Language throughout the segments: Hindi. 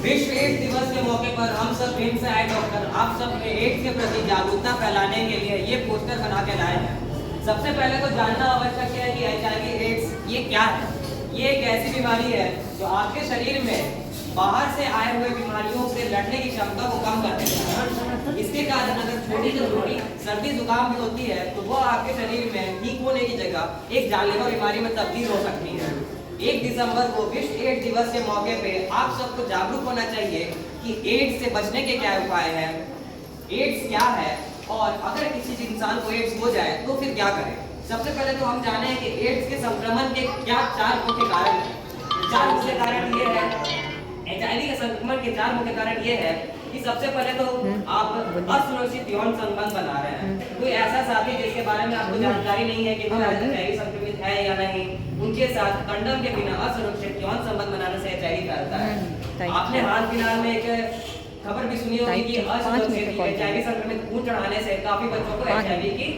विश्व एड्स दिवस के मौके पर हम सब टीम से आए डॉक्टर आप सब में एड्स के प्रति जागरूकता फैलाने के लिए ये पोस्टर बना के लाए हैं। सबसे पहले तो जानना आवश्यक है कि HIV एड्स ये क्या है। ये एक ऐसी बीमारी है जो आपके शरीर में बाहर से आए हुए बीमारियों से लड़ने की क्षमता को कम कर देता है। इसके कारण अगर छोटी से छोटी सर्दी जुकाम भी होती है तो वो आपके शरीर में ठीक होने की जगह एक जानलेवा बीमारी में तब्दील हो सकती है। 1 दिसंबर को विश्व एड्स दिवस के मौके पे आप सबको जागरूक होना चाहिए कि एड्स से बचने के क्या उपाय हैं, एड्स क्या है और अगर किसी इंसान को एड्स हो जाए तो फिर क्या करें। सबसे पहले तो हम जाने हैं कि एड्स के संक्रमण के क्या 4 मुख्य कारण हैं। 4 मुख्य कारण ये है, HIV के संक्रमण के 4 मुख्य कारण ये है कि सबसे पहले तो आप असुरक्षित यौन संबंध बना रहे हैं। कोई ऐसा साथी जिसके बारे में आपको जानकारी नहीं है कि वो HIV संक्रमित है या नहीं, उनके साथ कंडोम के बिना असुरक्षित यौन संबंध बनाने से HIV फैलता है। आपने हाल फिलहाल में एक खबर भी सुनी होगी कि असुरक्षित HIV संक्रमित खून चढ़ाने से काफी बच्चों को HIV की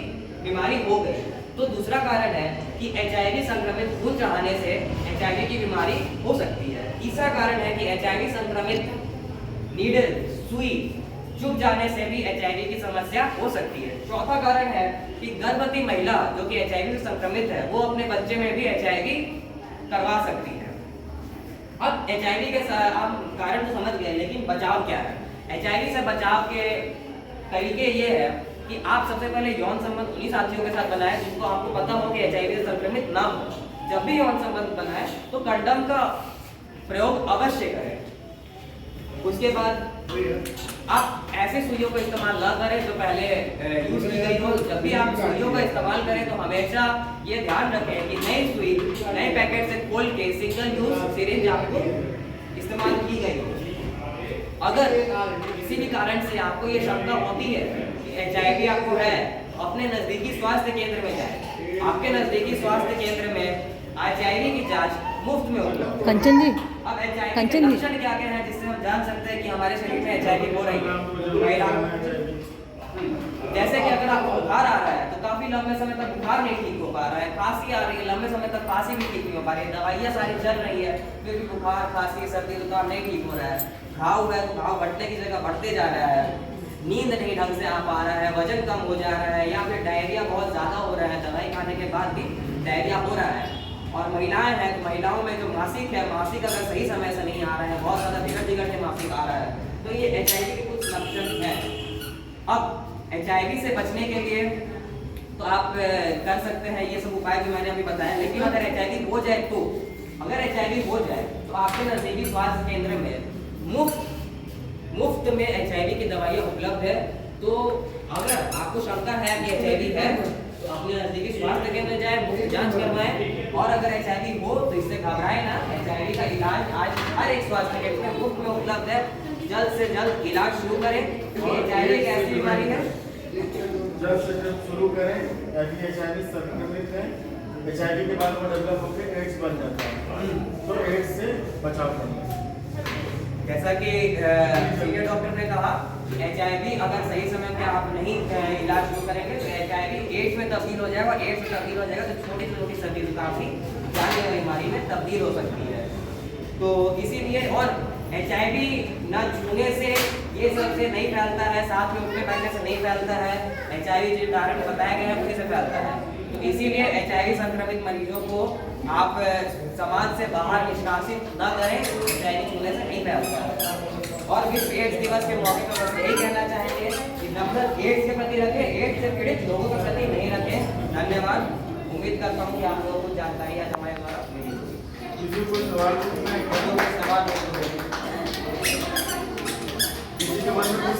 बीमारी हो गई। तो दूसरा कारण है कि HIV संक्रमित खून चढ़ाने से HIV की बीमारी हो सकती है। तीसरा कारण है कि HIV संक्रमित नीडल सुई चुभ जाने से भी HIV की समस्या हो सकती है। चौथा कारण है कि गर्भवती महिला जो कि HIV से संक्रमित है वो अपने बच्चे में भी HIV करवा सकती है। अब HIV के आप कारण तो समझ गए, लेकिन बचाव क्या है। HIV से बचाव के तरीके ये है कि आप सबसे पहले यौन संबंध उन्हीं साथियों के साथ बनाएं जिनको आपको पता हो कि HIV से संक्रमित ना हो। जब भी यौन संबंध बनाएं तो कंडोम का प्रयोग अवश्य करें। उसके बाद आप ऐसे सुइयों का इस्तेमाल ना करें जो पहले यूज की गई हो। जब भी आप सुइयों का इस्तेमाल करें तो हमेशा ये ध्यान रखें कि नई सुई नए पैकेट से खोल के सिंगल यूज सिरिंज आपको इस्तेमाल की गई हो। अगर किसी भी कारण से आपको ये शंका होती है कि HIV आपको है, अपने नजदीकी स्वास्थ्य केंद्र में जाएं। आपके नजदीकी स्वास्थ्य केंद्र में HIV की जांच मुफ्त में उपलब्ध है। कंचन जी, अब HIV के लक्षण क्या क्या है जिससे हम जान सकते हैं कि हमारे शरीर में HIV हो रही है। जैसे कि अगर आपको बुखार आ रहा है तो काफी लंबे समय तक बुखार नहीं ठीक हो पा रहा है, खांसी आ रही है, लंबे समय तक खांसी भी ठीक नहीं हो पा रही है, दवाइयाँ सारी चल रही है फिर भी बुखार खांसी सर्दी जुकाम नहीं ठीक हो रहा है, घाव है तो घाव बढ़ने की जगह बढ़ते जा रहा है, नींद नहीं ढंग से आ पा रहा है, वजन कम हो जा रहा है या फिर डायरिया बहुत ज्यादा हो रहा है, दवाई खाने के बाद भी डायरिया हो रहा है। और महिलाएं हैं तो महिलाओं में जो मासिक है, मासिक अगर सही समय से नहीं आ रहा है, बहुत ज्यादा बिगड़ के मासिक आ रहा है, तो ये HIV के कुछ लक्षण हैं। अब HIV से बचने के लिए तो आप कर सकते हैं ये सब उपाय जो मैंने अभी बताया, लेकिन अगर HIV हो जाए तो आपके नजदीकी स्वास्थ्य केंद्र में मुफ्त में HIV की दवाइयाँ उपलब्ध है। तो अगर आपको शंका है कि HIV है तो अपने नजदीकी स्वास्थ्य केंद्र जाए, मुफ्त जांच करवाएं। और अगर HIV हो तो इससे घबराएं ना, HIV का इलाज आज हर एक स्वास्थ्य केंद्र में मुफ्त में उपलब्ध है। जल्द से जल्द इलाज शुरू करें। HIV एक ऐसी बीमारी है, जल्द से जल्द शुरू करें। HIV संक्रमित है, HIV के बाद वो डेवलप होकर एड्स बन जाता है, तो एड्स से बचाव करना। जैसा कि सीनियर डॉक्टर ने कहा कि HIV अगर सही समय पे आप नहीं इलाज शुरू करेंगे तो HIV एड्स में तब्दील हो जाएगा, एड्स में तब्दील हो जाएगा तो छोटी से छोटी सर्दी जुकाम भी जानलेवा बीमारी में तब्दील हो सकती है। तो इसीलिए और HIV न छूने से ये सबसे नहीं फैलता है, साथ में उठने बैठने से नहीं फैलता है। HIV जो कारण बताया गया है उसी से फैलता है। तो इसीलिए HIV संक्रमित मरीजों को आप समाज से बाहर निष्कासित न करें, HIV छूने से नहीं फैलता है। और विश्व एड्स दिवस के मौके पर बस यही कहना चाहेंगे कि नफरत एड्स के प्रति रखें, एड्स से पीड़ित लोगों के प्रति नहीं रखें। धन्यवाद। उम्मीद करता हूँ कि आप लोगों को जानकारी आज हमारे द्वारा मिली होगी। किसी कोई सवाल